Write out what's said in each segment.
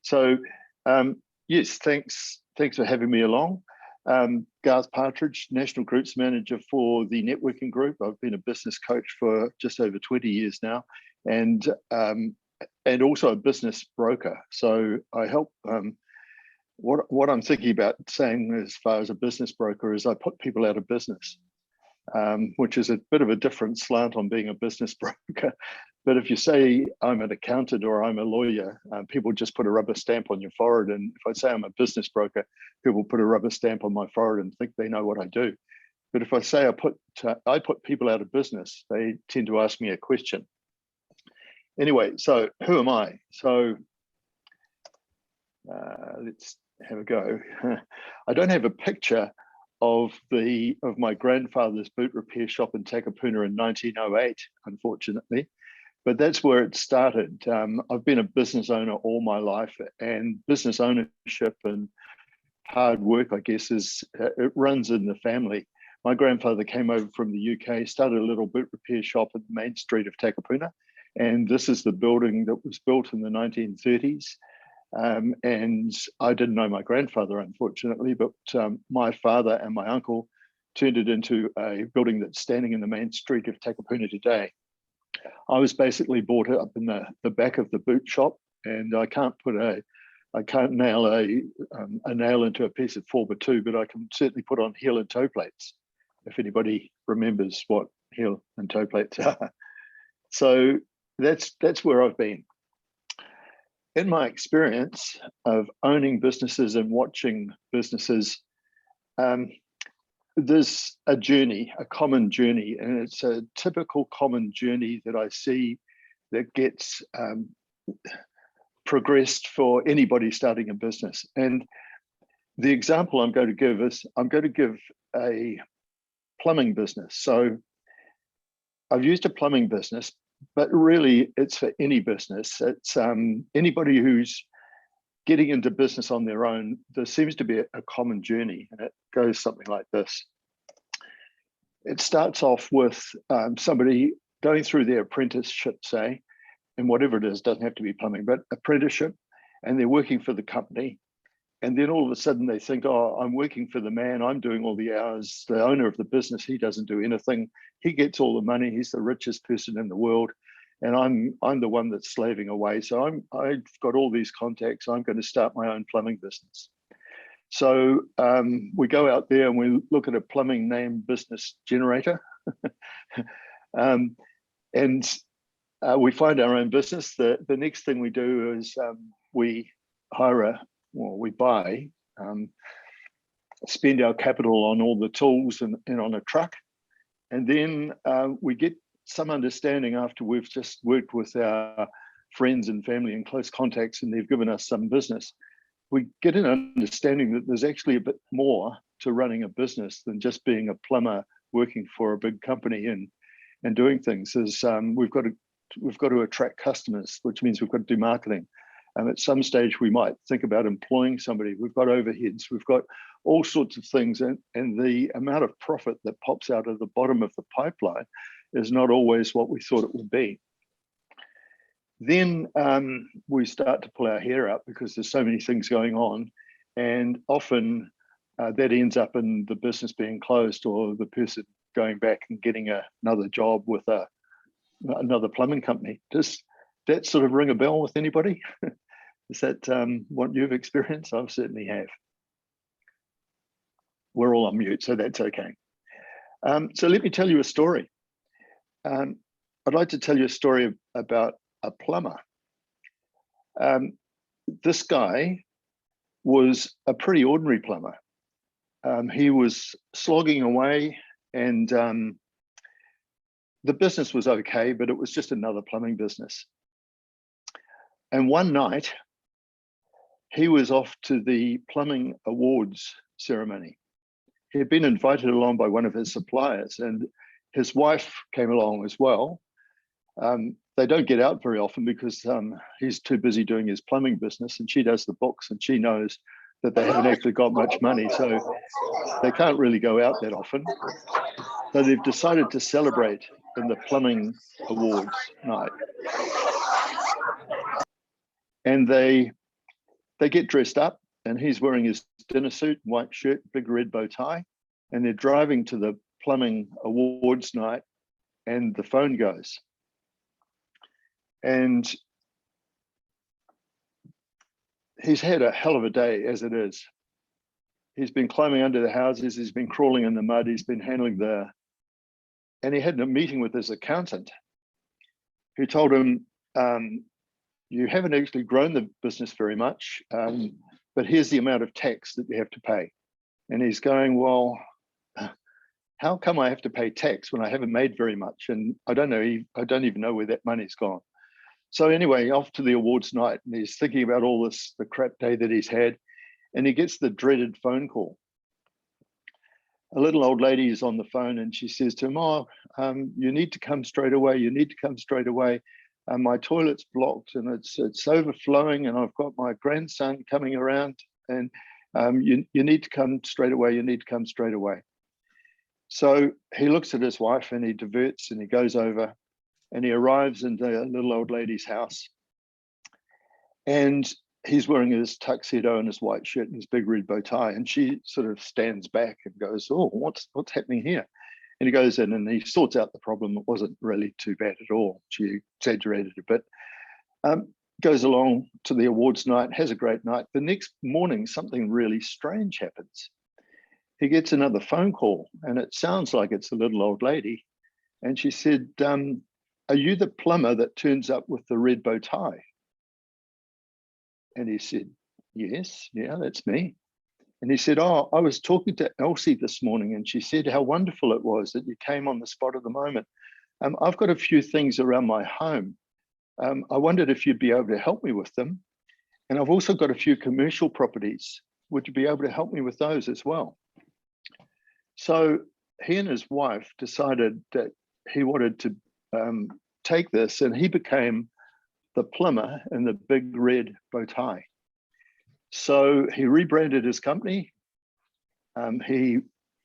So yes, thanks for having me along. Garth Partridge, National Groups Manager for the Networking Group. I've been a business coach for just over 20 years now, and also a business broker. So I help. What I'm thinking about saying as far as a business broker is I put people out of business, which is a bit of a different slant on being a business broker. But if you say I'm an accountant or I'm a lawyer, people just put a rubber stamp on your forehead. And if I say I'm a business broker, people put a rubber stamp on my forehead and think they know what I do. But if I say I put people out of business, they tend to ask me a question. Anyway, so who am I? So let's have a go. I don't have a picture of my grandfather's boot repair shop in Takapuna in 1908, unfortunately, but that's where it started. I've been a business owner all my life, and business ownership and hard work, I guess, it runs in the family. My grandfather came over from the UK, started a little boot repair shop at the main street of Takapuna, and this is the building that was built in the 1930s. And I didn't know my grandfather, unfortunately, but my father and my uncle turned it into a building that's standing in the main street of Takapuna today. I was basically brought up in the back of the boot shop, and I can't nail a nail into a piece of 4x2, but I can certainly put on heel and toe plates, if anybody remembers what heel and toe plates are. So that's where I've been. In my experience of owning businesses and watching businesses, there's a journey, a common journey, and it's a typical common journey that I see that gets progressed for anybody starting a business. And the example I'm going to give is I'm going to give a plumbing business. So I've used a plumbing business, but really it's for any business. It's anybody who's getting into business on their own. There seems to be a common journey, and it goes something like this. It starts off with somebody going through their apprenticeship, say, and whatever it is, doesn't have to be plumbing, but apprenticeship, and they're working for the company. And then all of a sudden they think, oh, I'm working for the man, I'm doing all the hours. The owner of the business, he doesn't do anything. He gets all the money, he's the richest person in the world. And I'm the one that's slaving away. So I've got all these contacts, I'm going to start my own plumbing business. So we go out there and we look at a plumbing name business generator. We find our own business. The next thing we do is we buy, spend our capital on all the tools and on a truck. And then we get some understanding after we've just worked with our friends and family and close contacts, and they've given us some business. We get an understanding that there's actually a bit more to running a business than just being a plumber working for a big company and doing things. We've got to attract customers, which means we've got to do marketing. At some stage, we might think about employing somebody. We've got overheads, we've got all sorts of things, and the amount of profit that pops out of the bottom of the pipeline is not always what we thought it would be. Then we start to pull our hair out because there's so many things going on, and often that ends up in the business being closed or the person going back and getting another job with another plumbing company. Does that sort of ring a bell with anybody? Is that what you've experienced? I certainly have. We're all on mute, so that's okay. So let me tell you a story. I'd like to tell you a story about a plumber. This guy was a pretty ordinary plumber. He was slogging away, and the business was okay, but it was just another plumbing business. And one night, he was off to the plumbing awards ceremony. He had been invited along by one of his suppliers, and his wife came along as well. They don't get out very often because he's too busy doing his plumbing business, and she does the books, and she knows that they haven't actually got much money, so they can't really go out that often. So they've decided to celebrate in the plumbing awards night. And they they get dressed up, and he's wearing his dinner suit, white shirt, big red bow tie, and they're driving to the plumbing awards night, and the phone goes. And he's had a hell of a day as it is. He's been climbing under the houses, he's been crawling in the mud, he's been handling and he had a meeting with his accountant who told him, you haven't actually grown the business very much, but here's the amount of tax that you have to pay. And he's going, well, how come I have to pay tax when I haven't made very much? And I don't even know where that money's gone. So anyway, off to the awards night, and he's thinking about all this, the crap day that he's had, and he gets the dreaded phone call. A little old lady is on the phone, and she says to him, oh, you need to come straight away. You need to come straight away. My toilet's blocked and it's overflowing, and I've got my grandson coming around, and you need to come straight away. You need to come straight away. So he looks at his wife and he diverts and he goes over and he arrives in the little old lady's house. And he's wearing his tuxedo and his white shirt and his big red bow tie. And she sort of stands back and goes, oh, what's happening here? And he goes in and he sorts out the problem. It wasn't really too bad at all. She exaggerated a bit. Goes along to the awards night, has a great night. The next morning, something really strange happens. He gets another phone call, and it sounds like it's a little old lady. And she said, are you the plumber that turns up with the red bow tie? And he said, yes, yeah, that's me. And he said, oh, I was talking to Elsie this morning, and she said how wonderful it was that you came on the spot at the moment. I've got a few things around my home. I wondered if you'd be able to help me with them. And I've also got a few commercial properties. Would you be able to help me with those as well? So he and his wife decided that he wanted to take this, and he became the plumber in the big red bow tie. So he rebranded his company.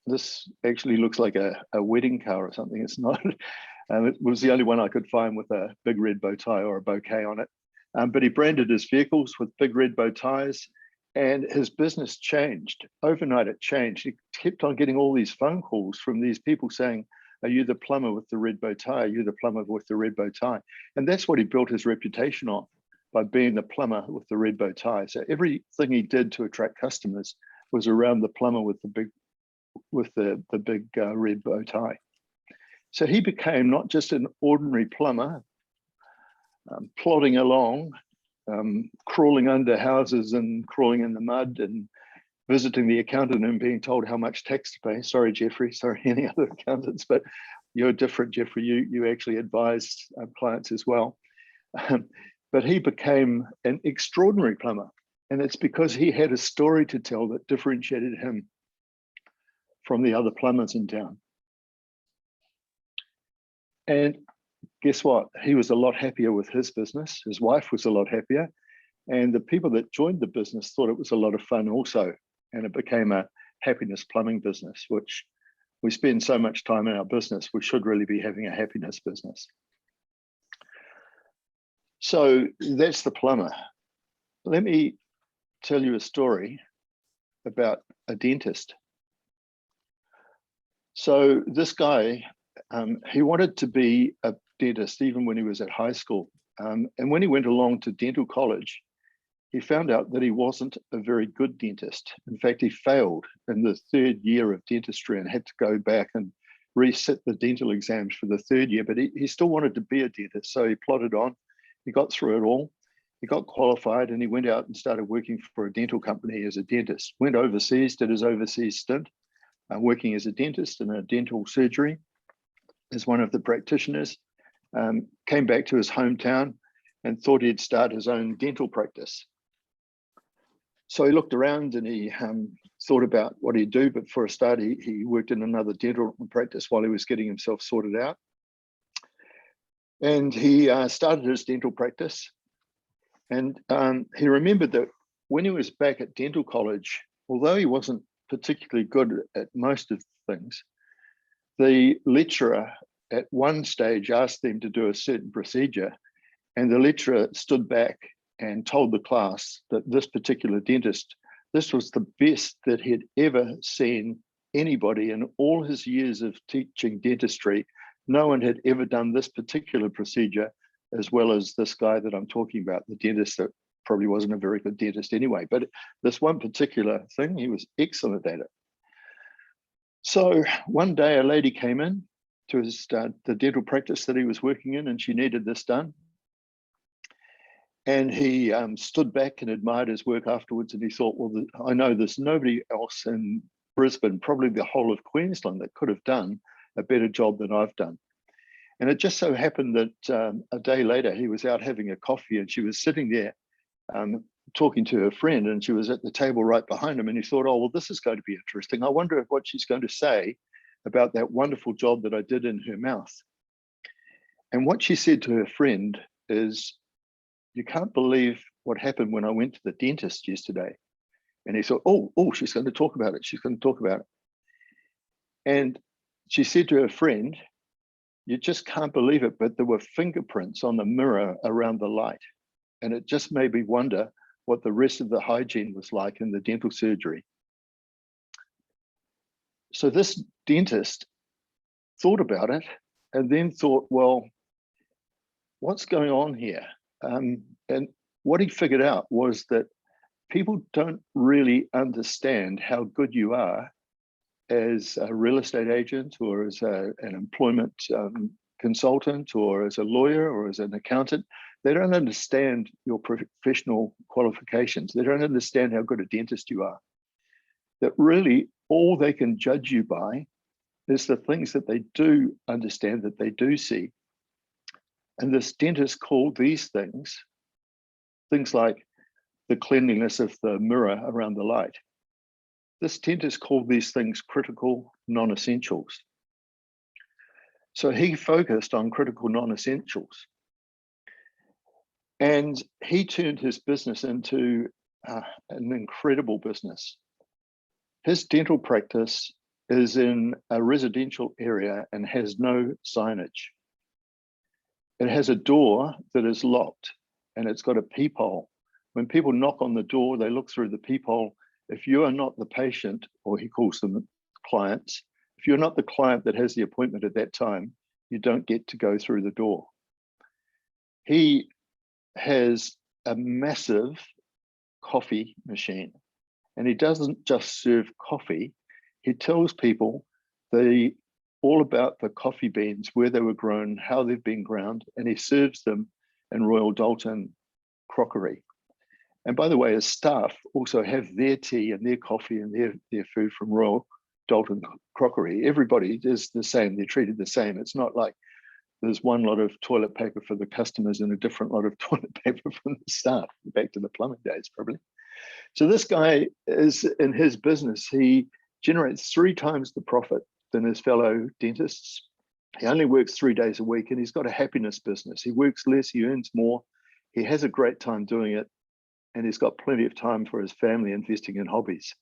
This actually looks like a wedding car or something. It's not. It was the only one I could find with a big red bow tie or a bouquet on it. But he branded his vehicles with big red bow ties, and his business changed. Overnight, it changed. He kept on getting all these phone calls from these people saying, are you the plumber with the red bow tie? Are you the plumber with the red bow tie? And that's what he built his reputation on, by being the plumber with the red bow tie. So everything he did to attract customers was around the plumber with the big red bow tie. So he became not just an ordinary plumber, plodding along, crawling under houses and crawling in the mud and visiting the accountant and being told how much tax to pay. Sorry, Jeffrey, sorry, any other accountants, but you're different, Jeffrey. You actually advise clients as well. But he became an extraordinary plumber. And it's because he had a story to tell that differentiated him from the other plumbers in town. And guess what? He was a lot happier with his business. His wife was a lot happier. And the people that joined the business thought it was a lot of fun also. And it became a happiness plumbing business, which we spend so much time in our business, we should really be having a happiness business. So that's the plumber. Let me tell you a story about a dentist. So this guy, he wanted to be a dentist even when he was at high school. And when he went along to dental college, he found out that he wasn't a very good dentist. In fact, he failed in the third year of dentistry and had to go back and resit the dental exams for the third year, but he still wanted to be a dentist. So he plodded on, he got through it all, he got qualified, and he went out and started working for a dental company as a dentist. Went overseas, did his overseas stint, working as a dentist in a dental surgery as one of the practitioners, came back to his hometown and thought he'd start his own dental practice. So he looked around and he thought about what he'd do, but for a start, he worked in another dental practice while he was getting himself sorted out. And he started his dental practice. And he remembered that when he was back at dental college, although he wasn't particularly good at most of the things, the lecturer at one stage asked them to do a certain procedure, and the lecturer stood back and told the class that this particular dentist, this was the best that he'd ever seen anybody in all his years of teaching dentistry. No one had ever done this particular procedure as well as this guy that I'm talking about, the dentist that probably wasn't a very good dentist anyway, but this one particular thing, he was excellent at it. So one day a lady came in to his, the dental practice that he was working in, and she needed this done. And he stood back and admired his work afterwards, and he thought, well, I know there's nobody else in Brisbane, probably the whole of Queensland, that could have done a better job than I've done. And it just so happened that a day later, he was out having a coffee, and she was sitting there talking to her friend, and she was at the table right behind him. And he thought, oh, well, this is going to be interesting. I wonder what she's going to say about that wonderful job that I did in her mouth. And what she said to her friend is, you can't believe what happened when I went to the dentist yesterday. And he thought, oh, she's going to talk about it. She's going to talk about it. And she said to her friend, you just can't believe it, but there were fingerprints on the mirror around the light. And it just made me wonder what the rest of the hygiene was like in the dental surgery. So this dentist thought about it and then thought, well, what's going on here? And what he figured out was that people don't really understand how good you are as a real estate agent, or as an employment consultant, or as a lawyer, or as an accountant. They don't understand your professional qualifications. They don't understand how good a dentist you are. That really all they can judge you by is the things that they do understand, that they do see. And this dentist called these things like the cleanliness of the mirror around the light. This dentist called these things critical non-essentials. So he focused on critical non-essentials. And he turned his business into an incredible business. His dental practice is in a residential area and has no signage. It has a door that is locked, and it's got a peephole. When people knock on the door, they look through the peephole. If you are not the patient, or he calls them clients, if you're not the client that has the appointment at that time, you don't get to go through the door. He has a massive coffee machine, and he doesn't just serve coffee. He tells people all about the coffee beans, where they were grown, how they've been ground, and he serves them in Royal Dalton crockery. And by the way, his staff also have their tea and their coffee and their food from Royal Dalton crockery. Everybody is the same. They're treated the same. It's not like there's one lot of toilet paper for the customers and a different lot of toilet paper from the staff. Back to the plumbing days, probably. So this guy is, in his business, he generates 3 times the profit than his fellow dentists. He only works 3 days a week, and he's got a happiness business. He works less, he earns more. He has a great time doing it, and he's got plenty of time for his family, investing in hobbies.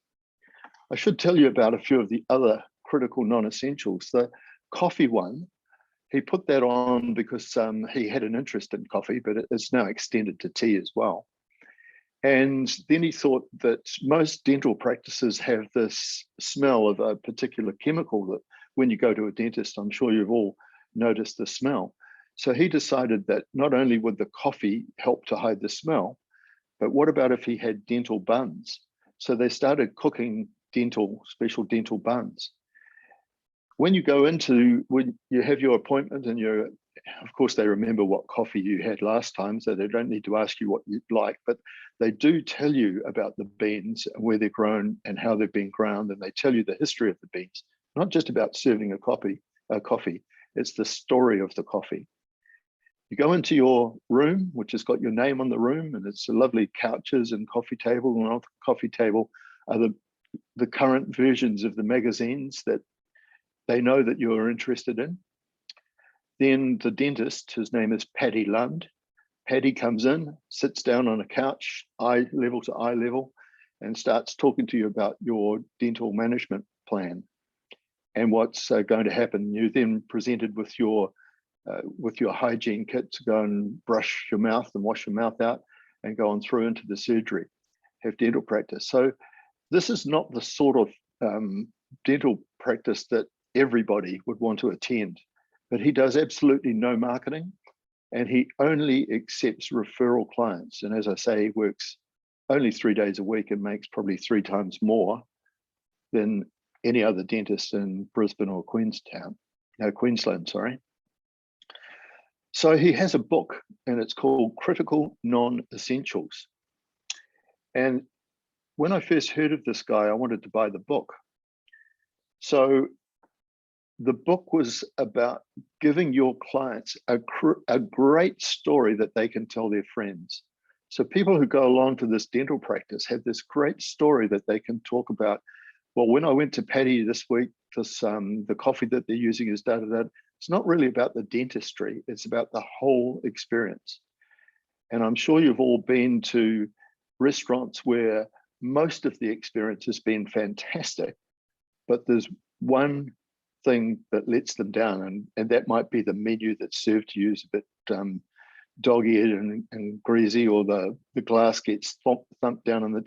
I should tell you about a few of the other critical non-essentials. The coffee one, he put that on because he had an interest in coffee, but it's now extended to tea as well. And then he thought that most dental practices have this smell of a particular chemical that when you go to a dentist, I'm sure you've all noticed the smell. So he decided that not only would the coffee help to hide the smell, but what about if he had dental buns? So they started cooking special dental buns. When you have your appointment, and of course, they remember what coffee you had last time, so they don't need to ask you what you'd like, but they do tell you about the beans and where they're grown and how they've been ground, and they tell you the history of the beans, not just about serving a coffee, it's the story of the coffee. You go into your room, which has got your name on the room, and it's lovely couches and coffee table, and on the coffee table are the current versions of the magazines that they know that you're interested in. Then the dentist, his name is Paddy Lund. Paddy comes in, sits down on a couch, eye level to eye level, and starts talking to you about your dental management plan and what's going to happen. You're then presented with your hygiene kit to go and brush your mouth and wash your mouth out. and go on through into the surgery, have dental practice. So this is not the sort of dental practice that everybody would want to attend, but he does absolutely no marketing, and he only accepts referral clients. And as I say, he works only 3 days a week and makes probably 3 times more than any other dentist in Brisbane or Queensland, sorry. So he has a book, and it's called Critical Non-Essentials. And when I first heard of this guy, I wanted to buy the book. So the book was about giving your clients a great story that they can tell their friends. So people who go along to this dental practice have this great story that they can talk about. Well, when I went to Paddy this week, the coffee that they're using is da-da-da. It's not really about the dentistry. It's about the whole experience. And I'm sure you've all been to restaurants where most of the experience has been fantastic, but there's one thing that lets them down, and that might be the menu that's served to you is a bit dog-eared and greasy, or the glass gets thumped down on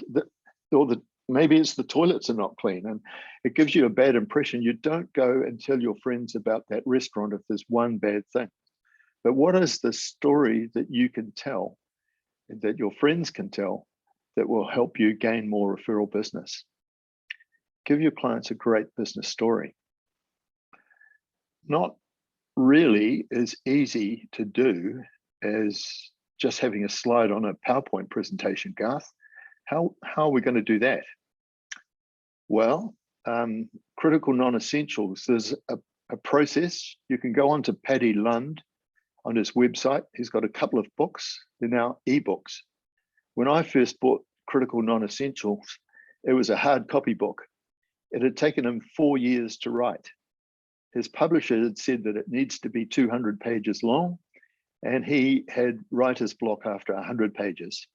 maybe it's the toilets are not clean, and it gives you a bad impression. You don't go and tell your friends about that restaurant if there's one bad thing. But what is the story that you can tell, that your friends can tell, that will help you gain more referral business? Give your clients a great business story. Not really as easy to do as just having a slide on a PowerPoint presentation, Garth. How are we going to do that? Well, critical non-essentials, there's a process. You can go on to Paddy Lund on his website. He's got a couple of books. They're now ebooks. When I first bought Critical Non-Essentials, it was a hard copy book. It had taken him 4 years to write. His publisher had said that it needs to be 200 pages long, and he had writer's block after 100 pages.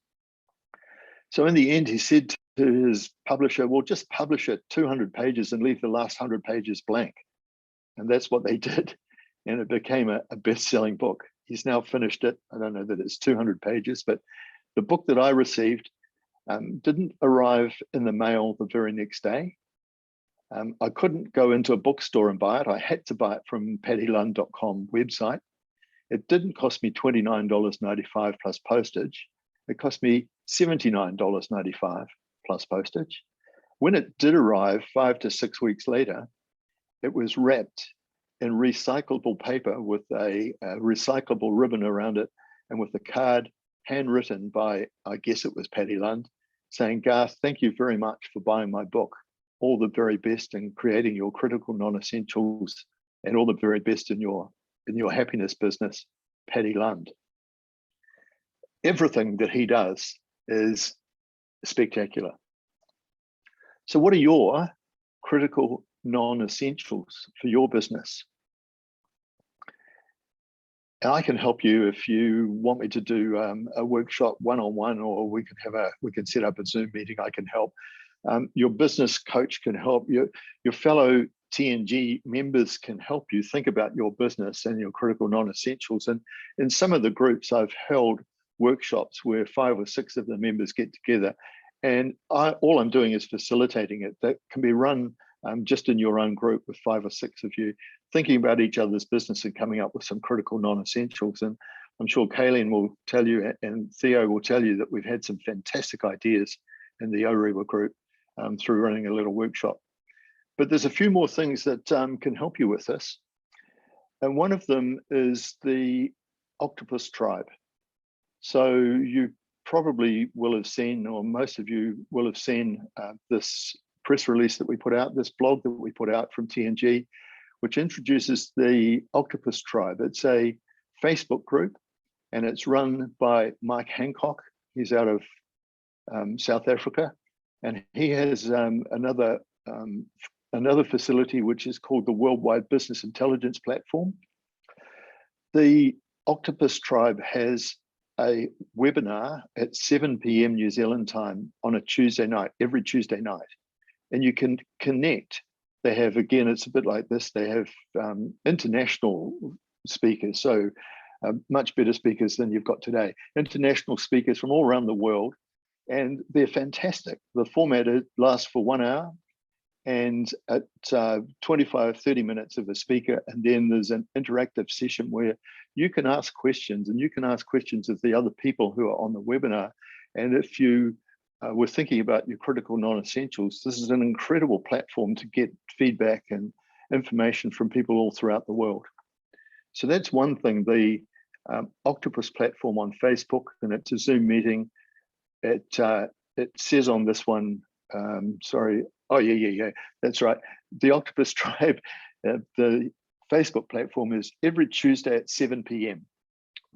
So in the end, he said to his publisher, well, just publish it 200 pages and leave the last 100 pages blank. And that's what they did. And it became a best-selling book. He's now finished it. I don't know that it's 200 pages, but the book that I received didn't arrive in the mail the very next day. I couldn't go into a bookstore and buy it. I had to buy it from paddylund.com website. It didn't cost me $29.95 plus postage. It cost me $79.95 plus postage. When it did arrive 5 to 6 weeks later, it was wrapped in recyclable paper with a recyclable ribbon around it, and with a card handwritten by, I guess it was Paddy Lund, saying, Garth, thank you very much for buying my book. All the very best in creating your critical non-essentials, and all the very best in your happiness business, Paddy Lund. Everything that he does is spectacular. So what are your critical non-essentials for your business? And I can help you if you want me to do a workshop one-on-one, or we can set up a Zoom meeting. I can help. Your business coach can help you. Your fellow TNG members can help you think about your business and your critical non-essentials. And in some of the groups, I've held workshops where 5 or 6 of the members get together, and all I'm doing is facilitating it. That can be run just in your own group with 5 or 6 of you, thinking about each other's business and coming up with some critical non-essentials. And I'm sure Kayleen will tell you, and Theo will tell you, that we've had some fantastic ideas in the OREWA group through running a little workshop. But there's a few more things that can help you with this. And one of them is the Octopus Tribe. So you probably will have seen, or most of you will have seen, this press release that we put out, this blog that we put out from TNG, which introduces the Octopus Tribe. It's a Facebook group, and it's run by Mike Hancock. He's out of South Africa, and he has another facility which is called the Worldwide Business Intelligence Platform. The Octopus Tribe has a webinar at 7 p.m. New Zealand time on a Tuesday night, every Tuesday night. And you can connect. They have, again, it's a bit like this, they have international speakers. So much better speakers than you've got today. International speakers from all around the world, and they're fantastic. The format lasts for 1 hour, and at 25, 30 minutes of a speaker, and then there's an interactive session where you can ask questions, and you can ask questions of the other people who are on the webinar. And if you were thinking about your critical non-essentials, this is an incredible platform to get feedback and information from people all throughout the world. So that's one thing. The Octopus platform on Facebook, and it's a Zoom meeting. It says on this one, sorry, oh yeah, that's right. The Octopus Tribe, the Facebook platform is every Tuesday at 7 p.m.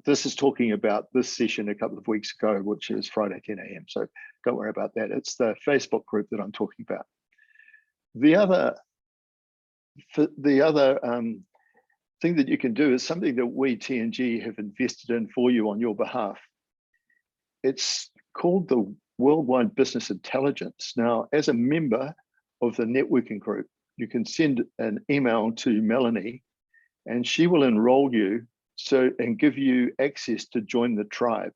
This is talking about this session a couple of weeks ago, which is Friday 10 a.m. So don't worry about that. It's the Facebook group that I'm talking about. The other thing that you can do is something that we TNG have invested in for you on your behalf. It's called the Worldwide Business Intelligence. Now, as a member of the networking group, you can send an email to Melanie, and she will enroll you and give you access to join the tribe.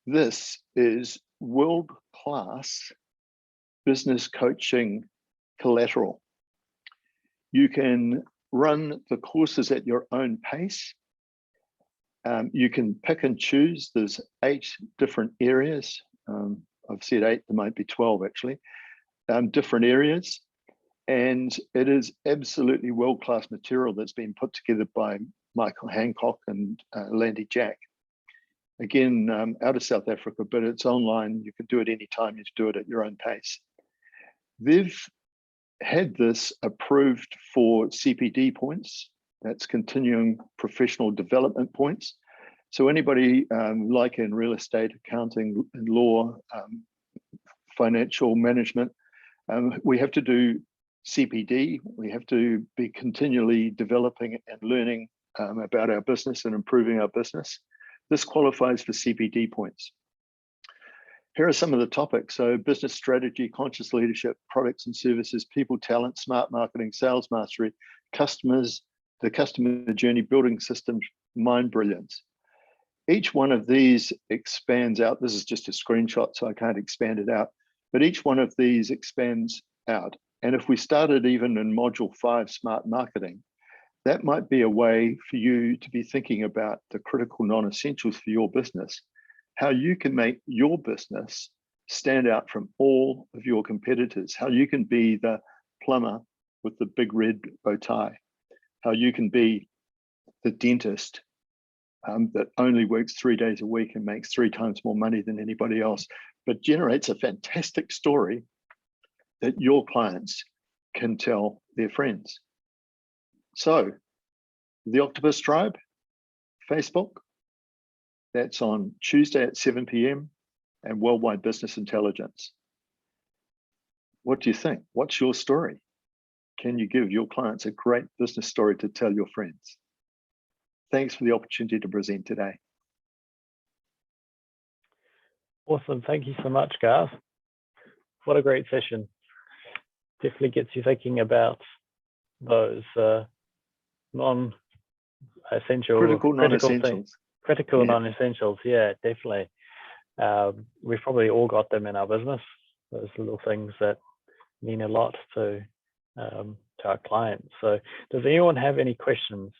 This is world-class business coaching collateral. You can run the courses at your own pace. You can pick and choose. There's 8 different areas. I've said 8, there might be 12 actually, different areas. And it is absolutely world-class material that's been put together by Michael Hancock and Landy Jack. Again, out of South Africa, but it's online. You can do it anytime, you do it at your own pace. They've had this approved for CPD points. That's continuing professional development points. So anybody like in real estate, accounting, and law, financial management, we have to do CPD. We have to be continually developing and learning about our business and improving our business. This qualifies for CPD points. Here are some of the topics. So business strategy, conscious leadership, products and services, people talent, smart marketing, sales mastery, customers, the customer journey, building systems, mind brilliance. Each one of these expands out. This is just a screenshot, so I can't expand it out, but each one of these expands out. And if we started even in module 5, smart marketing, that might be a way for you to be thinking about the critical non-essentials for your business, how you can make your business stand out from all of your competitors, how you can be the plumber with the big red bow tie, how you can be the dentist that only works 3 days a week and makes 3 times more money than anybody else, but generates a fantastic story that your clients can tell their friends. So the Octopus Tribe, Facebook, that's on Tuesday at 7 p.m. and Worldwide Business Intelligence. What do you think? What's your story? Can you give your clients a great business story to tell your friends? Thanks for the opportunity to present today. Awesome. Thank you so much, Garth. What a great session. Definitely gets you thinking about those non-essential, critical non-essentials. Critical non-essentials, yeah, definitely. We've probably all got them in our business. Those little things that mean a lot to our clients. So does anyone have any questions?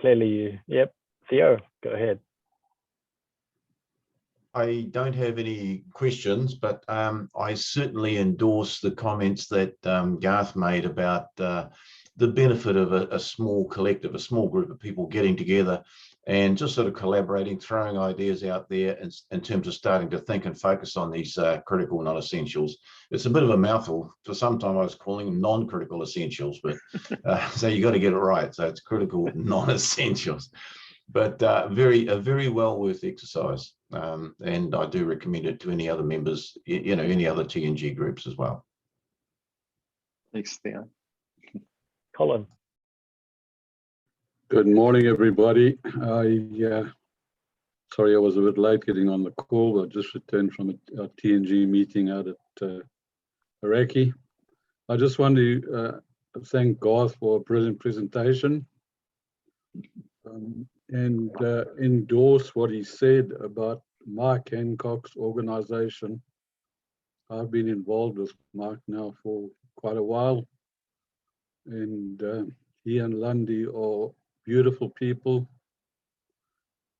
Clearly you, yep. Theo, go ahead. I don't have any questions, but I certainly endorse the comments that Garth made about the benefit of a small collective, a small group of people getting together and just sort of collaborating, throwing ideas out there in terms of starting to think and focus on these critical non-essentials. It's a bit of a mouthful. For some time I was calling them non-critical essentials, but so you got to get it right. So it's critical non-essentials. But a very well worth exercise, and I do recommend it to any other members, any other TNG groups as well. Thanks, Theo. Colin. Good morning, everybody. Sorry I was a bit late getting on the call. I just returned from a TNG meeting out at Iraqi. I just want to thank Garth for a brilliant presentation and endorse what he said about Mike Hancock's organization. I've been involved with Mike now for quite a while, and he and Lundy are beautiful people.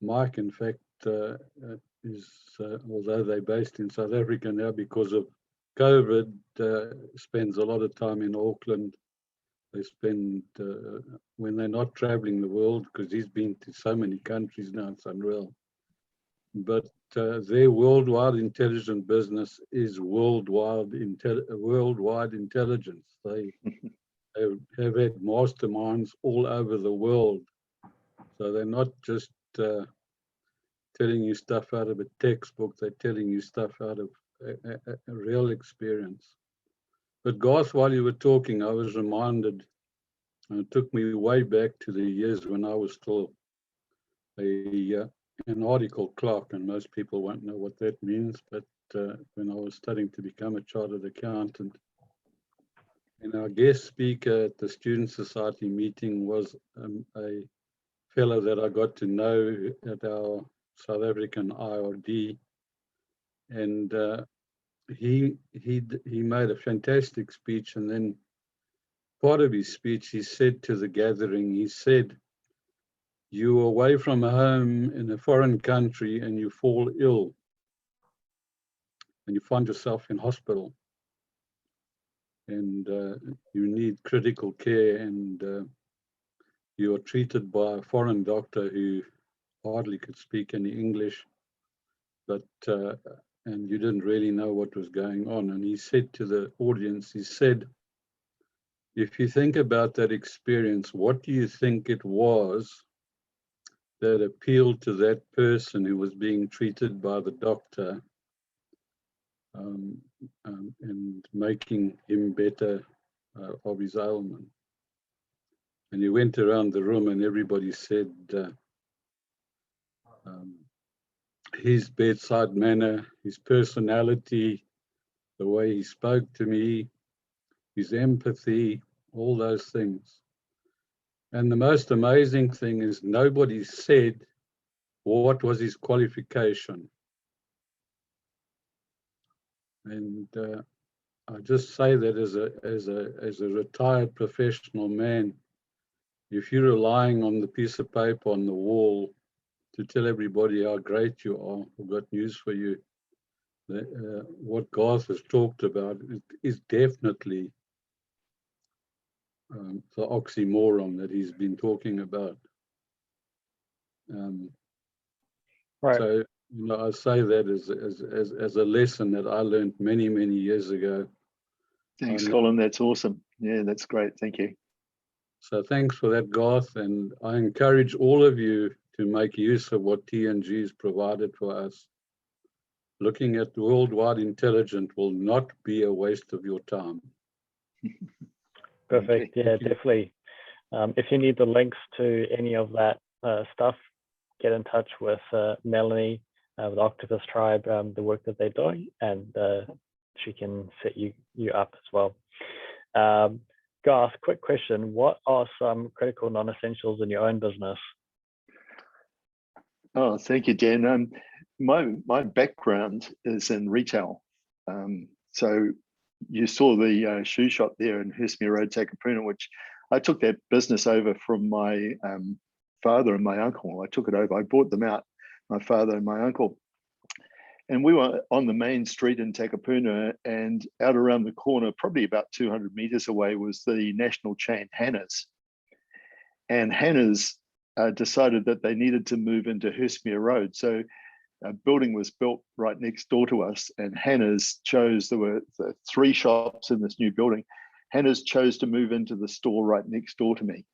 Mike, in fact, is, although they're based in South Africa now because of COVID, spends a lot of time in Auckland. They spend, when they're not traveling the world, because he's been to so many countries now, it's unreal. But their worldwide intelligent business is worldwide intelligence. They have had masterminds all over the world. So they're not just telling you stuff out of a textbook, they're telling you stuff out of a real experience. But Garth, while you were talking, I was reminded, and it took me way back to the years when I was still an article clerk, and most people won't know what that means, but when I was studying to become a chartered accountant. And our guest speaker at the Student Society meeting was a fellow that I got to know at our South African IRD, and he made a fantastic speech. And then part of his speech, he said to the gathering, he said, "You're away from home in a foreign country and you fall ill and you find yourself in hospital and you need critical care, and you are treated by a foreign doctor who hardly could speak any English, but and you didn't really know what was going on." And he said to the audience, he said, "If you think about that experience, what do you think it was that appealed to that person who was being treated by the doctor and making him better of his ailment?" And he went around the room and everybody said, his bedside manner, his personality, the way he spoke to me, his empathy, all those things. And the most amazing thing is nobody said what was his qualification. And I just say that as a retired professional man, if you're relying on the piece of paper on the wall to tell everybody how great you are, I've got news for you. What Garth has talked about is definitely the oxymoron that he's been talking about. Right. So, you know, I say that as a lesson that I learned many, many years ago. Thanks, Colin. That's awesome. Yeah, that's great. Thank you. So thanks for that, Garth. And I encourage all of you to make use of what TNG has provided for us. Looking at worldwide intelligence will not be a waste of your time. Perfect. Okay. Yeah, definitely. If you need the links to any of that stuff, get in touch with Melanie with Octopus Tribe, the work that they're doing, and she can set you up as well. Garth, quick question. What are some critical non-essentials in your own business? Oh, thank you, Dan. My background is in retail. So you saw the shoe shop there in Hurstmere Road, Takapuna, which I took that business over from my father and my uncle. I took it over. I bought them out, my father and my uncle. And we were on the main street in Takapuna, and out around the corner, probably about 200 meters away, was the national chain Hannah's. And Hannah's decided that they needed to move into Hurstmere Road. So a building was built right next door to us, and Hannah's chose, there were 3 shops in this new building. Hannah's chose to move into the store right next door to me.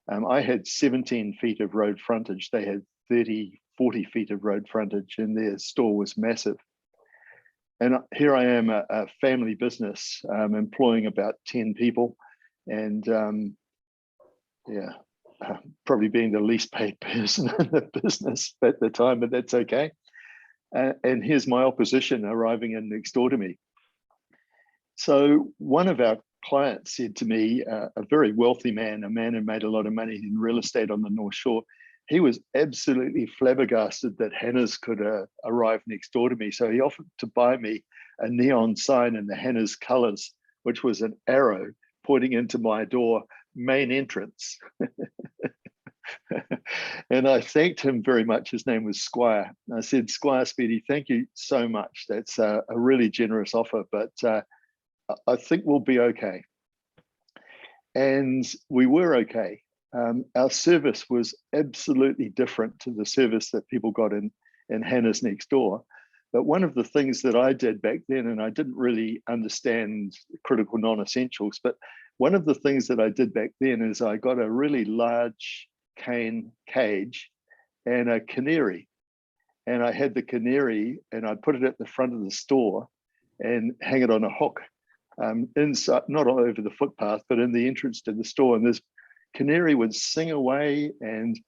I had 17 feet of road frontage. They had 30, 40 feet of road frontage, and their store was massive. And here I am, a family business, employing about 10 people, and probably being the least paid person in the business at the time, but that's okay. And here's my opposition arriving in next door to me. So one of our client said to me, a very wealthy man, a man who made a lot of money in real estate on the North Shore, he was absolutely flabbergasted that Hannah's could arrive next door to me. So he offered to buy me a neon sign in the Hannah's colors, which was an arrow pointing into my door main entrance. And I thanked him very much. His name was Squire. I said, Squire Speedy, thank you so much. That's a really generous offer, but I think we'll be okay. And we were okay. Our service was absolutely different to the service that people got in Hannah's next door. But one of the things that I did back then, and I didn't really understand critical non-essentials, but one of the things that I did back then is I got a really large cane cage and a canary. And I had the canary and I put it at the front of the store and hang it on a hook inside, not all over the footpath, but in the entrance to the store. And this canary would sing away, and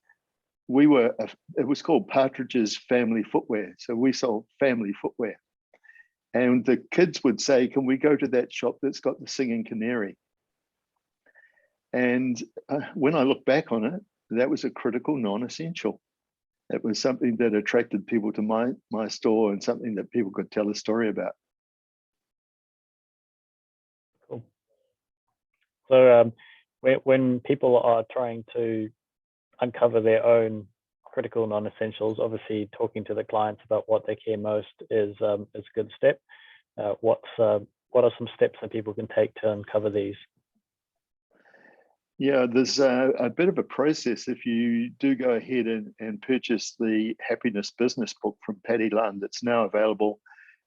it was called Partridge's Family Footwear. So we sold family footwear. And the kids would say, can we go to that shop that's got the singing canary? And when I look back on it, that was a critical non-essential. It was something that attracted people to my store and something that people could tell a story about. Cool. So when people are trying to uncover their own critical non-essentials, obviously talking to the clients about what they care most is a good step. What are some steps that people can take to uncover these? Yeah, there's a bit of a process. If you do go ahead and purchase the Happiness Business Book from Paddy Lund, it's now available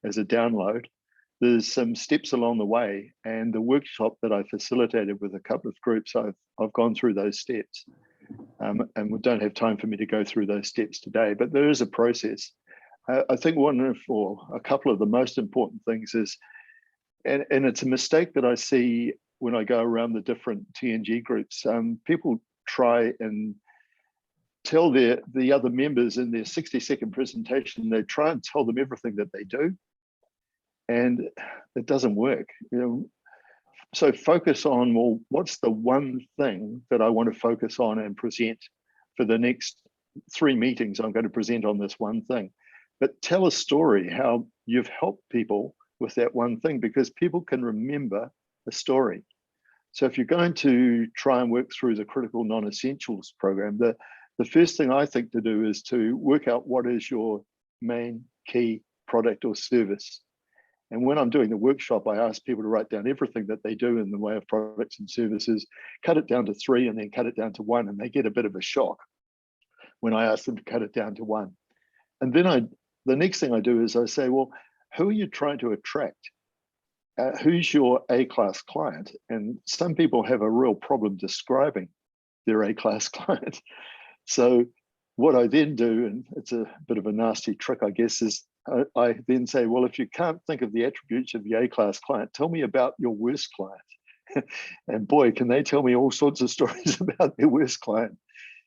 as a download. There's some steps along the way, and the workshop that I facilitated with a couple of groups, I've gone through those steps. And we don't have time for me to go through those steps today, but there is a process. I think a couple of the most important things is, and it's a mistake that I see when I go around the different TNG groups, people try and tell the other members in their 60-second presentation, they try and tell them everything that they do, and it doesn't work. So focus on, well, what's the one thing that I want to focus on and present for the next 3 meetings? I'm going to present on this one thing, but tell a story how you've helped people with that one thing, because people can remember a story. So if you're going to try and work through the critical non-essentials program, the first thing I think to do is to work out what is your main key product or service. And when I'm doing the workshop, I ask people to write down everything that they do in the way of products and services, cut it down to 3 and then cut it down to 1. And they get a bit of a shock when I ask them to cut it down to 1. And then the next thing I do is I say, well, who are you trying to attract? Who's your A-class client? And some people have a real problem describing their A-class client. So what I then do, and it's a bit of a nasty trick, I guess, is I then say, well, if you can't think of the attributes of your A-class client, tell me about your worst client. And boy, can they tell me all sorts of stories about their worst client.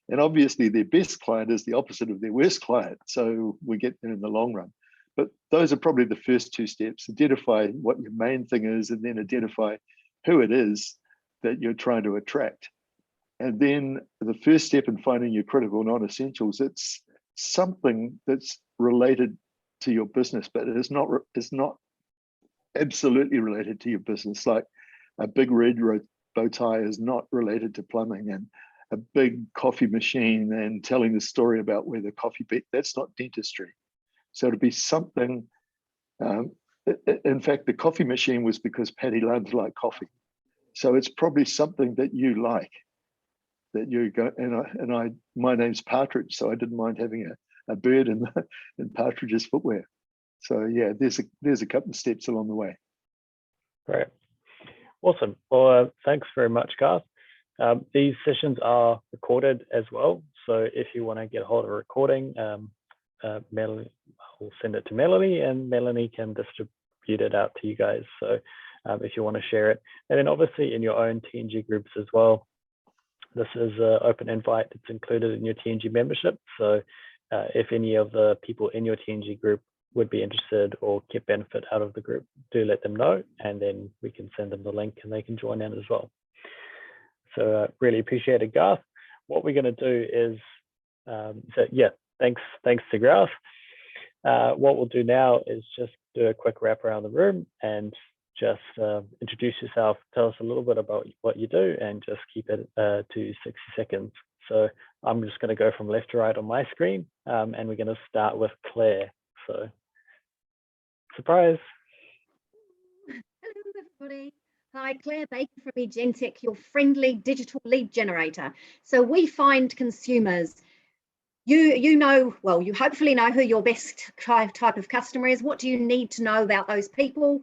And obviously their best client is the opposite of their worst client. So we get there in the long run. But those are probably the first 2 steps. Identify what your main thing is, and then identify who it is that you're trying to attract. And then the first step in finding your critical non-essentials, it's something that's related to your business, but it's not absolutely related to your business. Like a big red bow tie is not related to plumbing, and a big coffee machine and telling the story about where the coffee beet, that's not dentistry. So to be something, in fact, the coffee machine was because Paddy Lund liked coffee. So it's probably something that you like, that you go, and my name's Partridge, so I didn't mind having a bird in Partridge's footwear. So yeah, there's a couple of steps along the way. Great. Awesome. Well, thanks very much, Garth. These sessions are recorded as well. So if you want to get a hold of a recording, Melanie, I'll send it to Melanie, and Melanie can distribute it out to you guys. So if you want to share it, and then obviously in your own TNG groups as well. This is an open invite. It's included in your TNG membership. So if any of the people in your TNG group would be interested or get benefit out of the group, do let them know, and then we can send them the link and they can join in as well. So really appreciate it, Garth. What we're going to do is, so yeah, thanks to Garth. What we'll do now is just do a quick wrap around the room and just introduce yourself, tell us a little bit about what you do, and just keep it to 60 seconds. So I'm just going to go from left to right on my screen, and we're going to start with Claire. So, surprise. Hello, everybody. Hi, Claire Baker from Egentech, your friendly digital lead generator. So we find consumers, you know, well, you hopefully know who your best type of customer is. What do you need to know about those people?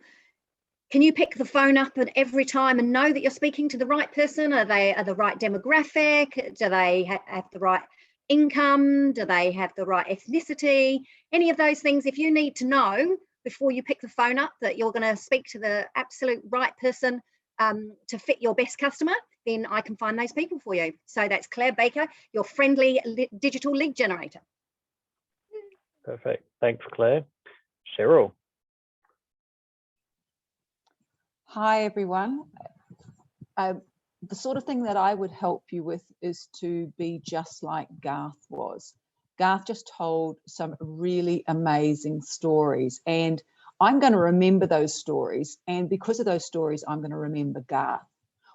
Can you pick the phone up at every time and know that you're speaking to the right person? Are they the right demographic? Do they have the right income? Do they have the right ethnicity? Any of those things, if you need to know before you pick the phone up that you're going to speak to the absolute right person to fit your best customer, then I can find those people for you. So that's Claire Baker, your friendly digital lead generator. Perfect. Thanks, Claire. Cheryl. Hi, everyone. The sort of thing that I would help you with is to be just like Garth was. Garth just told some really amazing stories, and I'm going to remember those stories. And because of those stories, I'm going to remember Garth.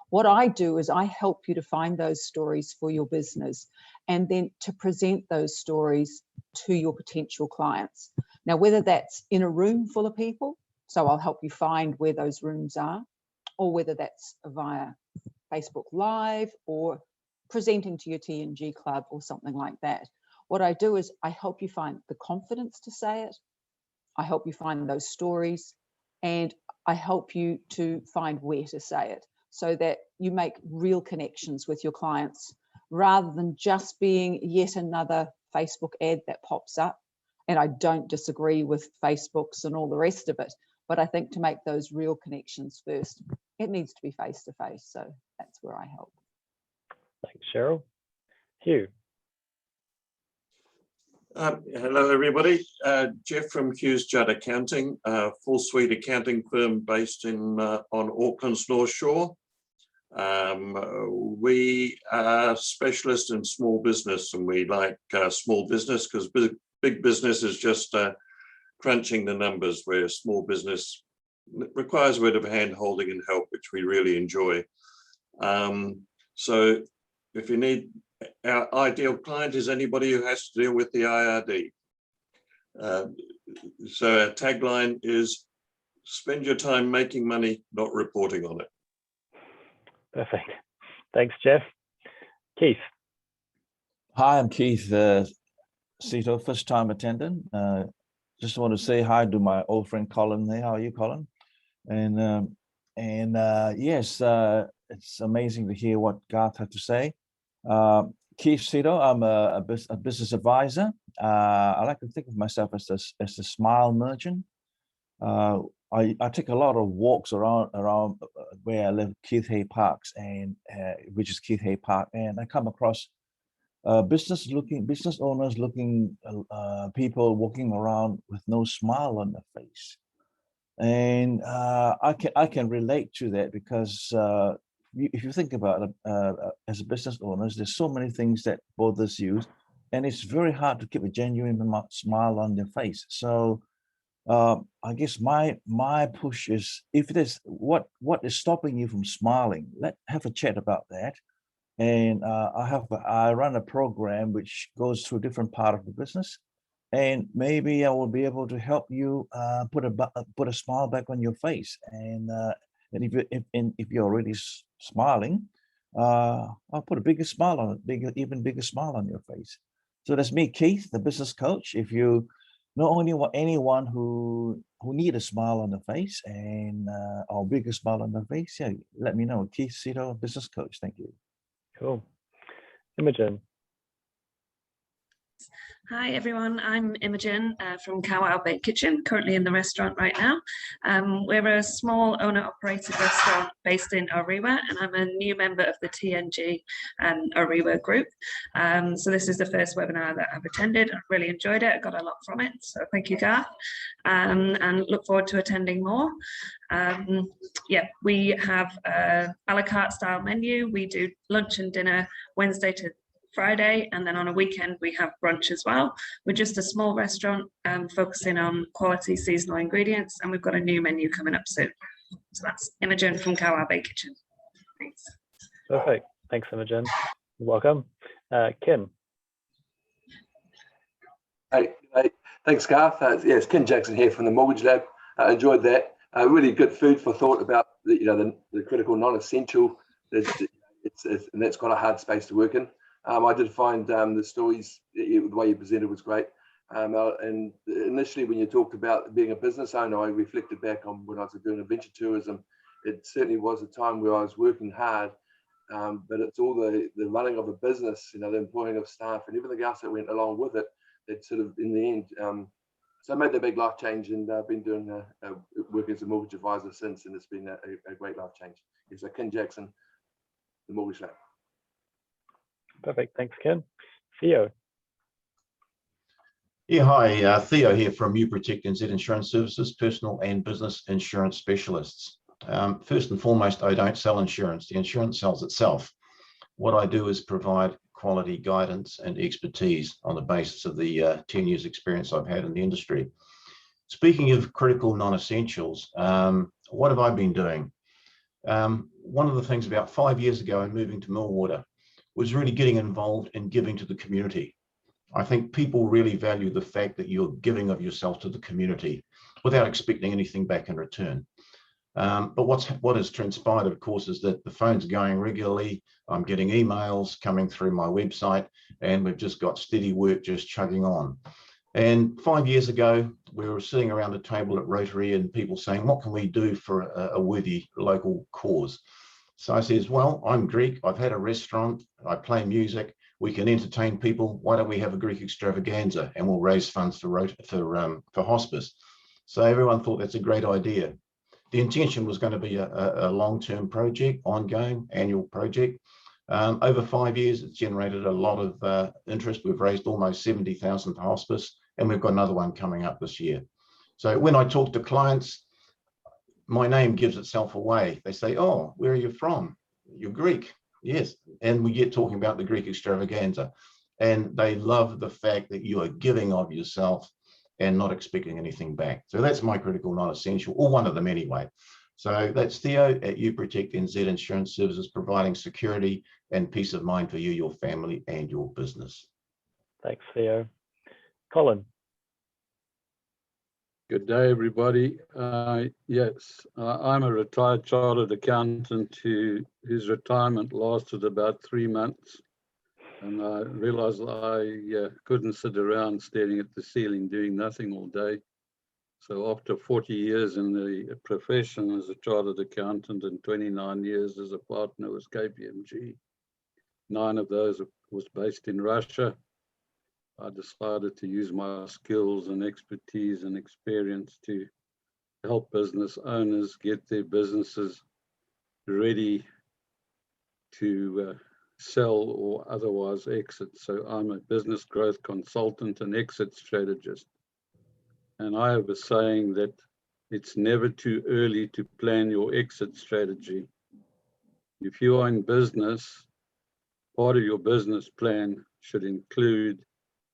What I do is I help you to find those stories for your business and then to present those stories to your potential clients. Now, whether that's in a room full of people, so I'll help you find where those rooms are, or whether that's via Facebook Live or presenting to your TNG club or something like that. What I do is I help you find the confidence to say it. I help you find those stories, and I help you to find where to say it so that you make real connections with your clients rather than just being yet another Facebook ad that pops up. And I don't disagree with Facebooks and all the rest of it, but I think to make those real connections first, it needs to be face to face. So that's where I help. Thanks, Cheryl. Hugh. Hello, everybody. Jeff from Hughes Judd Accounting, a full suite accounting firm based in on Auckland's North Shore. We are specialists in small business, and we like small business because big business is just crunching the numbers, where small business requires a bit of hand holding and help, which we really enjoy. So if you need, our ideal client is anybody who has to deal with the IRD. So our tagline is, spend your time making money, not reporting on it. Perfect. Thanks, Jeff. Keith. Hi, I'm Keith Cito, first time attendant. Just want to say hi to my old friend Colin there. How are you, Colin? And yes, it's amazing to hear what Garth had to say. Keith Cito, I'm a business advisor. I like to think of myself as a smile merchant. I take a lot of walks around where I live, Keith Hay Parks, and which is Keith Hay Park, and I come across business owners looking people walking around with no smile on their face, and I can relate to that because if you think about it, as a business owners, there's so many things that bothers you, and it's very hard to keep a genuine smile on their face. So I guess my push is, if there's what is stopping you from smiling, let's have a chat about that. And I run a program which goes through different part of the business, and maybe I will be able to help you put a smile back on your face. And if you're already smiling, I'll put a bigger smile on it, even bigger smile on your face. So that's me, Keith, the business coach. If you not only want anyone who need a smile on the face and or bigger smile on the face, yeah, let me know. Keith Cito, business coach. Thank you. Cool. Imogen. Hi everyone, I'm Imogen from Kawau Bay Kitchen, currently in the restaurant right now. We're a small owner-operated restaurant based in Orewa, and I'm a new member of the TNG Orewa group. So this is the first webinar that I've attended. I really enjoyed it. I got a lot from it, so thank you, Garth, and look forward to attending more. Yeah, we have a la carte style menu. We do lunch and dinner Wednesday to Friday, and then on a weekend we have brunch as well. We're just a small restaurant focusing on quality seasonal ingredients, and we've got a new menu coming up soon. So that's Imogen from Kawau Bay Kitchen. Thanks. Perfect. Thanks, Imogen. Welcome. Kim. Hey, thanks, Garth. Yes, Ken Jackson here from the Mortgage Lab. I enjoyed that. Really good food for thought about the critical non-essential. And that's got a hard space to work in. I did find the stories, the way you presented was great. And initially, when you talked about being a business owner, I reflected back on when I was doing adventure tourism. It certainly was a time where I was working hard, but it's all the running of a business, the employing of staff and everything else that went along with it. That sort of, in the end, so I made the big life change, and I've been doing work as a mortgage advisor since, and it's been a great life change. Yes, so Ken Jackson, the Mortgage Lab. Perfect. Thanks, Ken. Theo. Yeah, hi, Theo here from UProtect NZ Insurance Services, personal and business insurance specialists. First and foremost, I don't sell insurance. The insurance sells itself. What I do is provide quality guidance and expertise on the basis of the 10 years experience I've had in the industry. Speaking of critical non-essentials, what have I been doing? One of the things about 5 years ago in moving to Millwater was really getting involved in giving to the community. I think people really value the fact that you're giving of yourself to the community without expecting anything back in return. But what has transpired, of course, is that the phone's going regularly. I'm getting emails coming through my website, and we've just got steady work just chugging on. And 5 years ago, we were sitting around a table at Rotary and people saying, what can we do for a worthy local cause? So I says, well, I'm Greek. I've had a restaurant. I play music. We can entertain people. Why don't we have a Greek extravaganza, and we'll raise funds for hospice? So everyone thought that's a great idea. The intention was going to be a long-term project, ongoing annual project. Over 5 years, it's generated a lot of interest. We've raised almost 70,000 for hospice, and we've got another one coming up this year. So when I talk to clients, my name gives itself away. They say, oh, where are you from? You're Greek. Yes. And we get talking about the Greek extravaganza. And they love the fact that you are giving of yourself and not expecting anything back. So that's my critical non-essential, or one of them anyway. So that's Theo at UProtect NZ Insurance Services, providing security and peace of mind for you, your family, and your business. Thanks, Theo. Colin. Good day, everybody. Yes, I'm a retired chartered accountant whose retirement lasted about 3 months. And I realized I couldn't sit around staring at the ceiling doing nothing all day. So after 40 years in the profession as a chartered accountant and 29 years as a partner with KPMG, 9 of those was based in Russia, I decided to use my skills and expertise and experience to help business owners get their businesses ready to sell or otherwise exit. So I'm a business growth consultant and exit strategist. And I have a saying that it's never too early to plan your exit strategy. If you are in business, part of your business plan should include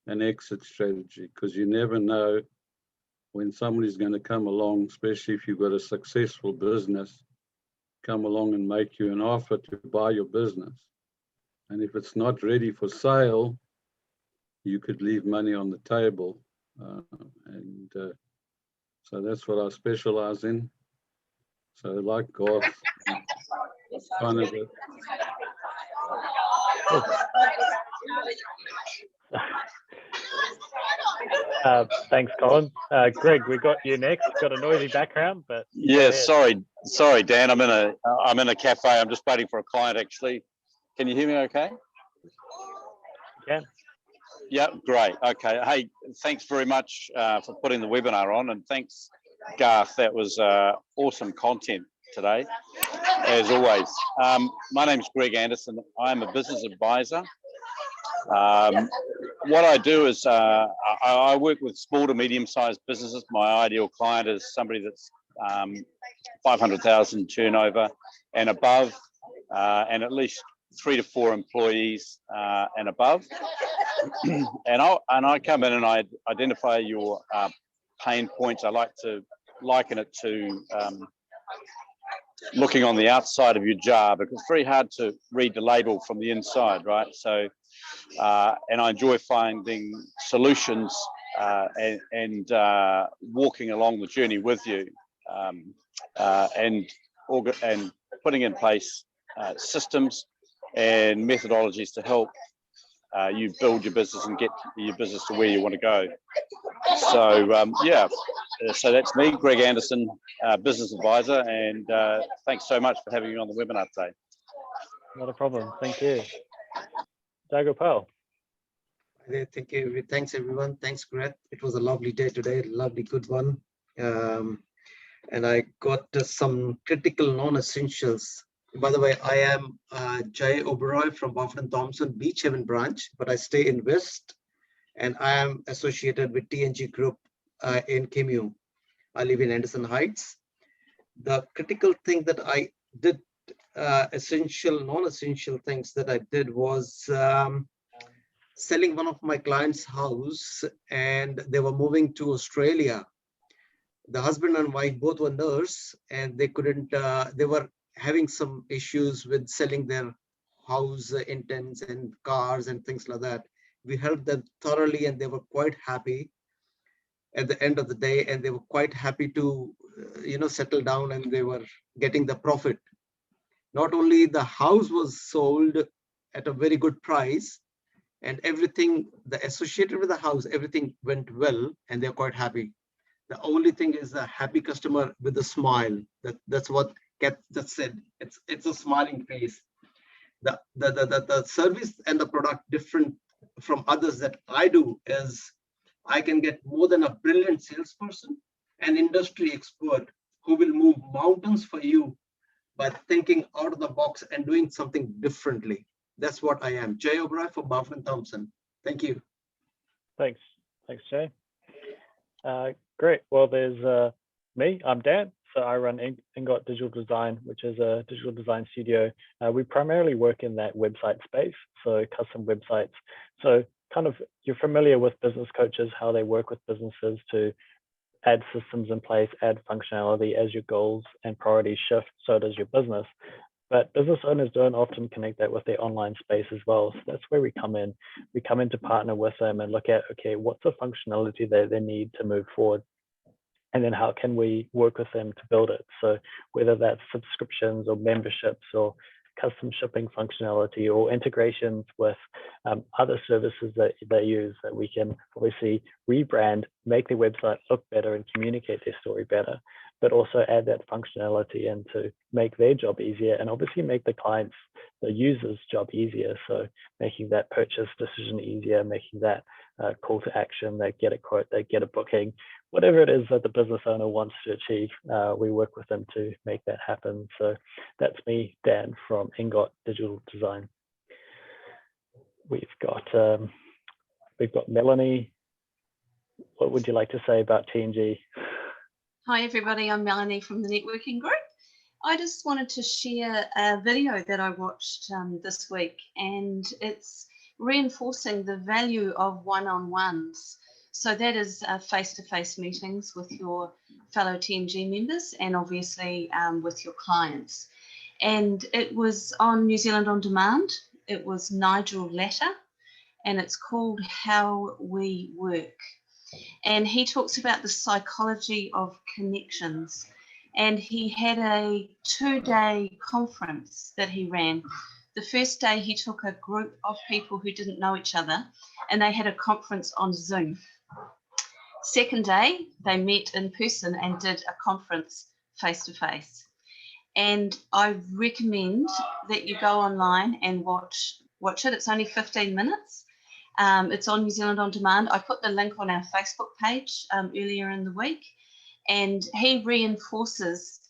an exit strategy, because you never know when somebody's going to come along, especially if you've got a successful business, come along and make you an offer to buy your business. And if it's not ready for sale, you could leave money on the table. So that's what I specialize in. So like Garth, kind of Thanks, Colin. Greg, we got you next. Got a noisy background, but yeah, sorry, Dan. I'm in a cafe. I'm just waiting for a client. Actually, can you hear me? Okay. Yeah. Yeah, great. Okay. Hey, thanks very much for putting the webinar on, and thanks, Garth. That was awesome content today, as always. My name's Greg Anderson. I'm a business advisor. What I do is I work with small to medium-sized businesses. My ideal client is somebody that's 500,000 turnover and above, and at least 3 to 4 employees and above. And I come in and I identify your pain points. I like to liken it to looking on the outside of your jar, because it's very hard to read the label from the inside, right? So, and I enjoy finding solutions and walking along the journey with you, and putting in place systems and methodologies to help you build your business and get your business to where you want to go. So yeah, so that's me, Greg Anderson, business advisor, and thanks so much for having me on the webinar today. Not a problem. Thank you. Dagopal. Thank you. Thanks, everyone. Thanks, Greg. It was a lovely day today, a lovely, good one. And I got some critical non-essentials. By the way, I am Jay Oberoi from Buffett & Thompson Beach Haven branch, but I stay in West, and I am associated with TNG Group in Kimu. I live in Anderson Heights. The critical thing that I did, essential, non-essential things that I did was selling one of my clients' house, and they were moving to Australia. The husband and wife both were nurse, and they couldn't, they were having some issues with selling their house intents and cars and things like that. We helped them thoroughly, and they were quite happy at the end of the day, and they were quite happy to, settle down, and they were getting the profit. Not only the house was sold at a very good price, and everything associated with the house, everything went well, and they're quite happy. The only thing is a happy customer with a smile. That's what Kat just said. It's a smiling face. The service and the product different from others that I do is I can get more than a brilliant salesperson, an industry expert who will move mountains for you by thinking out of the box and doing something differently. That's what I am. Jay O'Brien for Buffett & Thompson. Thank you. Thanks, Jay. Great. Well, there's me. I'm Dan. So I run Ingot Digital Design, which is a digital design studio. We primarily work in that website space, so custom websites. So kind of you're familiar with business coaches, how they work with businesses to add systems in place, add functionality as your goals and priorities shift, so does your business. But business owners don't often connect that with their online space as well. So that's where we come in. We come in to partner with them and look at, okay, what's the functionality that they need to move forward? And then how can we work with them to build it? So whether that's subscriptions or memberships or custom shipping functionality or integrations with other services that they use, that we can obviously rebrand, make their website look better and communicate their story better, but also add that functionality in to make their job easier and obviously make the clients, the users' job easier. So making that purchase decision easier, making that call to action, they get a quote, they get a booking, whatever it is that the business owner wants to achieve, we work with them to make that happen. So that's me, Dan, from Ingot Digital Design. We've got Melanie. What would you like to say about TNG? Hi everybody, I'm Melanie from the networking group. I just wanted to share a video that I watched this week, and it's reinforcing the value of one-on-ones. So that is face-to-face meetings with your fellow TNG members and obviously with your clients. And it was on New Zealand On Demand. It was Nigel Latter, and it's called How We Work. And he talks about the psychology of connections. And he had a 2-day conference that he ran. The first day he took a group of people who didn't know each other, and they had a conference on Zoom. Second day, they met in person and did a conference face-to-face. And I recommend that you go online and watch it. It's only 15 minutes. It's on New Zealand On Demand. I put the link on our Facebook page earlier in the week, and he reinforces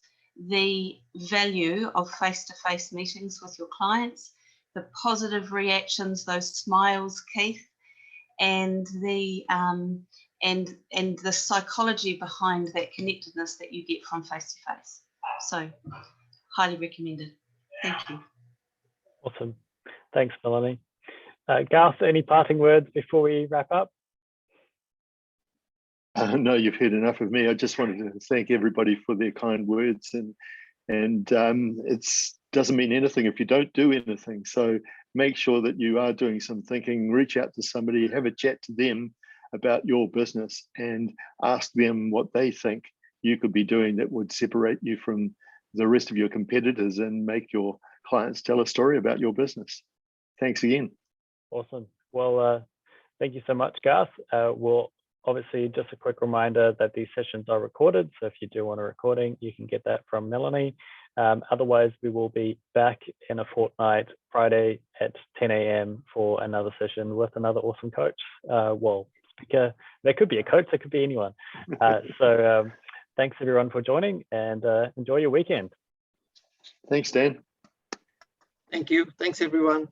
the value of face-to-face meetings with your clients, the positive reactions, those smiles, Keith, and the psychology behind that connectedness that you get from face-to-face. So highly recommended. Thank you. Awesome. Thanks, Melanie. Garth, any parting words before we wrap up? No, you've heard enough of me. I just wanted to thank everybody for their kind words, and it doesn't mean anything if you don't do anything. So make sure that you are doing some thinking, reach out to somebody, have a chat to them about your business and ask them what they think you could be doing that would separate you from the rest of your competitors and make your clients tell a story about your business. Thanks again. Awesome. Well, thank you so much, Garth. We'll obviously, just a quick reminder that these sessions are recorded. So if you do want a recording, you can get that from Melanie. Otherwise, we will be back in a fortnight, Friday at 10 a.m. for another session with another awesome coach. Well, speaker, there could be a coach, there could be anyone. So thanks everyone for joining, and enjoy your weekend. Thanks, Dan. Thank you. Thanks, everyone.